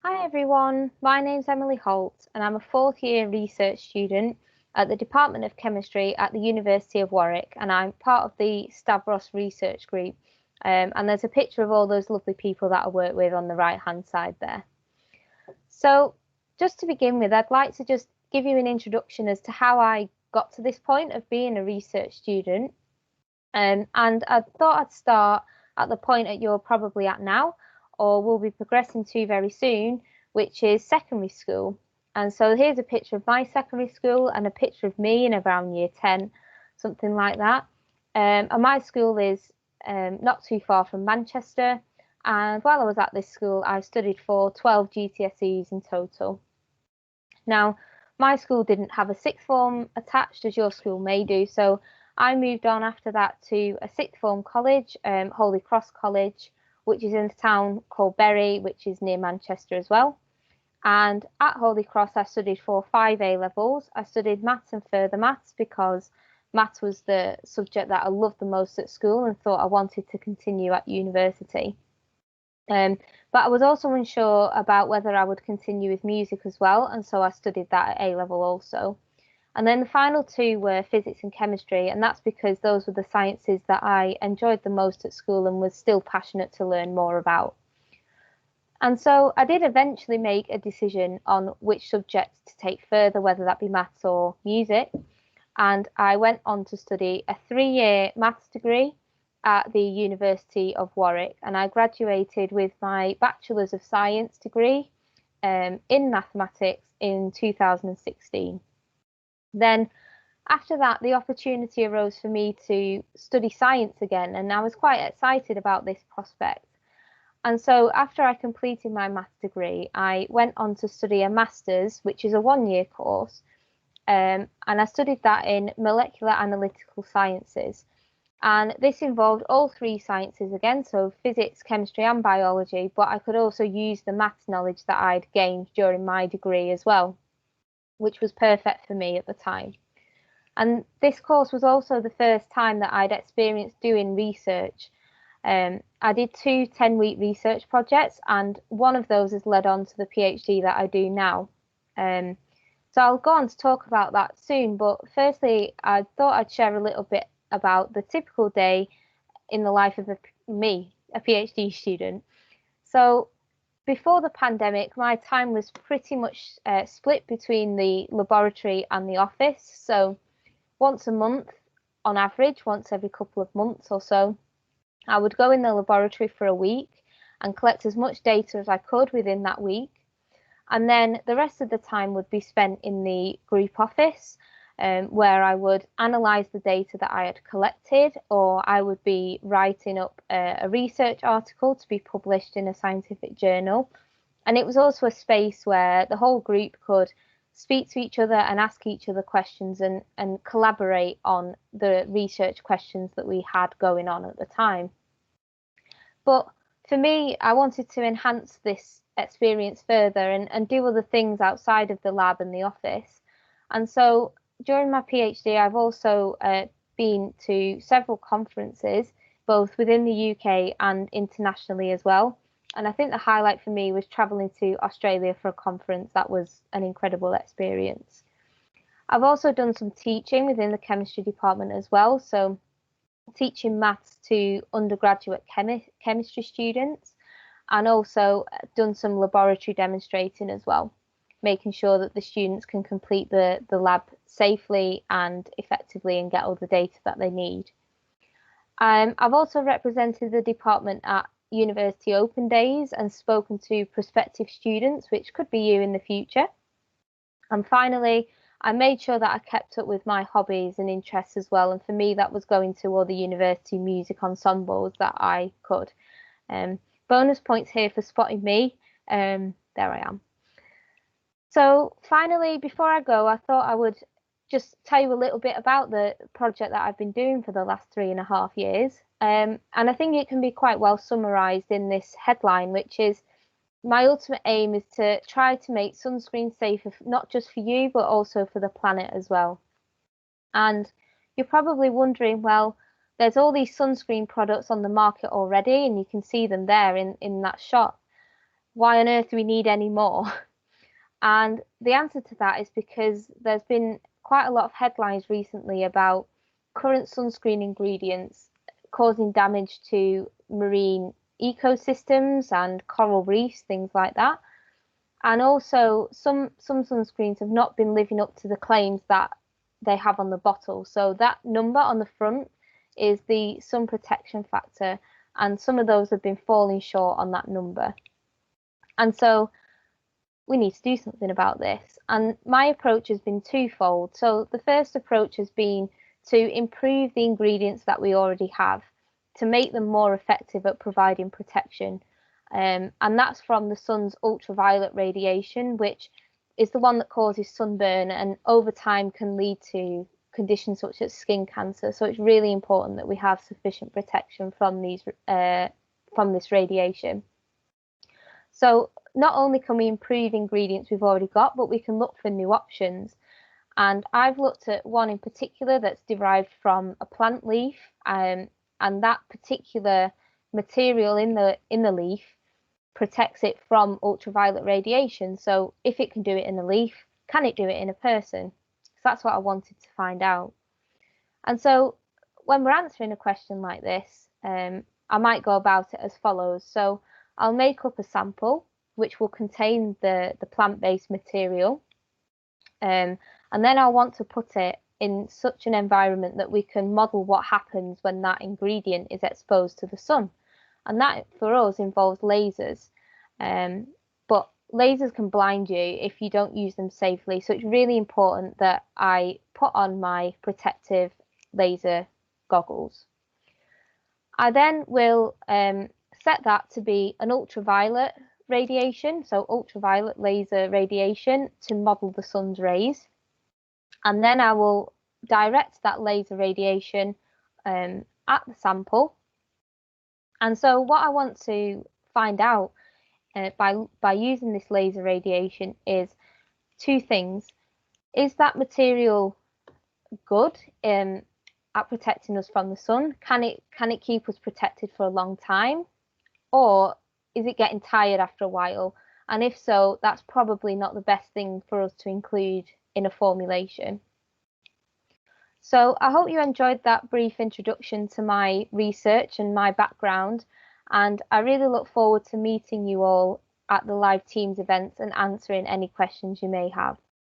Hi everyone, my name's Emily Holt and I'm a fourth year research student at the Department of Chemistry at the University of Warwick, and I'm part of the Stavros research group. And there's a picture of all those lovely people that I work with on the right hand side there. So just to begin with, I'd like to just give you an introduction as to how I got to this point of being a research student. And I thought I'd start at the point that you're probably at now, or will be progressing to very soon, which is secondary school. And so here's a picture of my secondary school and a picture of me in around year 10, something like that. And my school is not too far from Manchester. And while I was at this school, I studied for 12 GCSEs in total. Now, my school didn't have a sixth form attached as your school may do, so I moved on after that to a sixth form college, Holy Cross College, which is in a town called Bury, which is near Manchester as well. And at Holy Cross, I studied for 5 A levels. I studied maths and further maths because maths was the subject that I loved the most at school and thought I wanted to continue at university. But I was also unsure about whether I would continue with music as well, and so I studied that at A level also. And then the final two were physics and chemistry, and that's because those were the sciences that I enjoyed the most at school and was still passionate to learn more about. And so I did eventually make a decision on which subjects to take further, whether that be maths or music. And I went on to study a 3-year maths degree at the University of Warwick, and I graduated with my Bachelor's of Science degree in mathematics in 2016. Then after that, the opportunity arose for me to study science again, and I was quite excited about this prospect. And so after I completed my maths degree, I went on to study a master's, which is a 1-year course, and I studied that in molecular analytical sciences. And this involved all 3 sciences again, so physics, chemistry, and biology, but I could also use the maths knowledge that I'd gained during my degree as well, which was perfect for me at the time. And this course was also the first time that I'd experienced doing research. I did 2 10-week research projects, and one of those has led on to the PhD that I do now. So I'll go on to talk about that soon, but firstly, I thought I'd share a little bit about the typical day in the life of a PhD student. So before the pandemic, my time was pretty much split between the laboratory and the office. So once a month, on average, once every couple of months or so, I would go in the laboratory for a week and collect as much data as I could within that week. And then the rest of the time would be spent in the group office, where I would analyse the data that I had collected, or I would be writing up a research article to be published in a scientific journal. And it was also a space where the whole group could speak to each other and ask each other questions and collaborate on the research questions that we had going on at the time. But for me, I wanted to enhance this experience further and do other things outside of the lab and the office. And so during my PhD, I've also been to several conferences, both within the UK and internationally as well. And I think the highlight for me was traveling to Australia for a conference. That was an incredible experience. I've also done some teaching within the chemistry department as well. So teaching maths to undergraduate chemistry students, and also done some laboratory demonstrating as well, making sure that the students can complete the lab safely and effectively and get all the data that they need. I've also represented the department at University Open Days and spoken to prospective students, which could be you in the future. And finally, I made sure that I kept up with my hobbies and interests as well. And for me, that was going to all the university music ensembles that I could. Bonus points here for spotting me. There I am. So finally, before I go, I thought I would just tell you a little bit about the project that I've been doing for the last 3.5 years. And I think it can be quite well summarised in this headline, which is my ultimate aim is to try to make sunscreen safer, not just for you, but also for the planet as well. And you're probably wondering, well, there's all these sunscreen products on the market already, and you can see them there in that shot. why on earth do we need any more? And the answer to that is because there's been quite a lot of headlines recently about current sunscreen ingredients causing damage to marine ecosystems and coral reefs, things like that. And also, some sunscreens have not been living up to the claims that they have on the bottle. So that number on the front is the sun protection factor, and some of those have been falling short on that number. And so we need to do something about this. And my approach has been twofold. So the first approach has been to improve the ingredients that we already have to make them more effective at providing protection. And that's from the sun's ultraviolet radiation, which is the one that causes sunburn and over time can lead to conditions such as skin cancer. So it's really important that we have sufficient protection from this radiation. So not only can we improve ingredients we've already got, but we can look for new options. And I've looked at one in particular that's derived from a plant leaf, and that particular material in the leaf protects it from ultraviolet radiation. So if it can do it in a leaf, can it do it in a person? So that's what I wanted to find out. And so when we're answering a question like this, I might go about it as follows. So I'll make up a sample which will contain the plant-based material, and then I'll want to put it in such an environment that we can model what happens when that ingredient is exposed to the sun. And that for us involves lasers, but lasers can blind you if you don't use them safely. So it's really important that I put on my protective laser goggles. I then will set that to be an ultraviolet radiation, so ultraviolet laser radiation to model the sun's rays. And then I will direct that laser radiation at the sample. And so what I want to find out by using this laser radiation is two things. Is that material good at protecting us from the sun? Can it keep us protected for a long time? Or is it getting tired after a while? And if so, that's probably not the best thing for us to include in a formulation. So I hope you enjoyed that brief introduction to my research and my background, and I really look forward to meeting you all at the live Teams events and answering any questions you may have.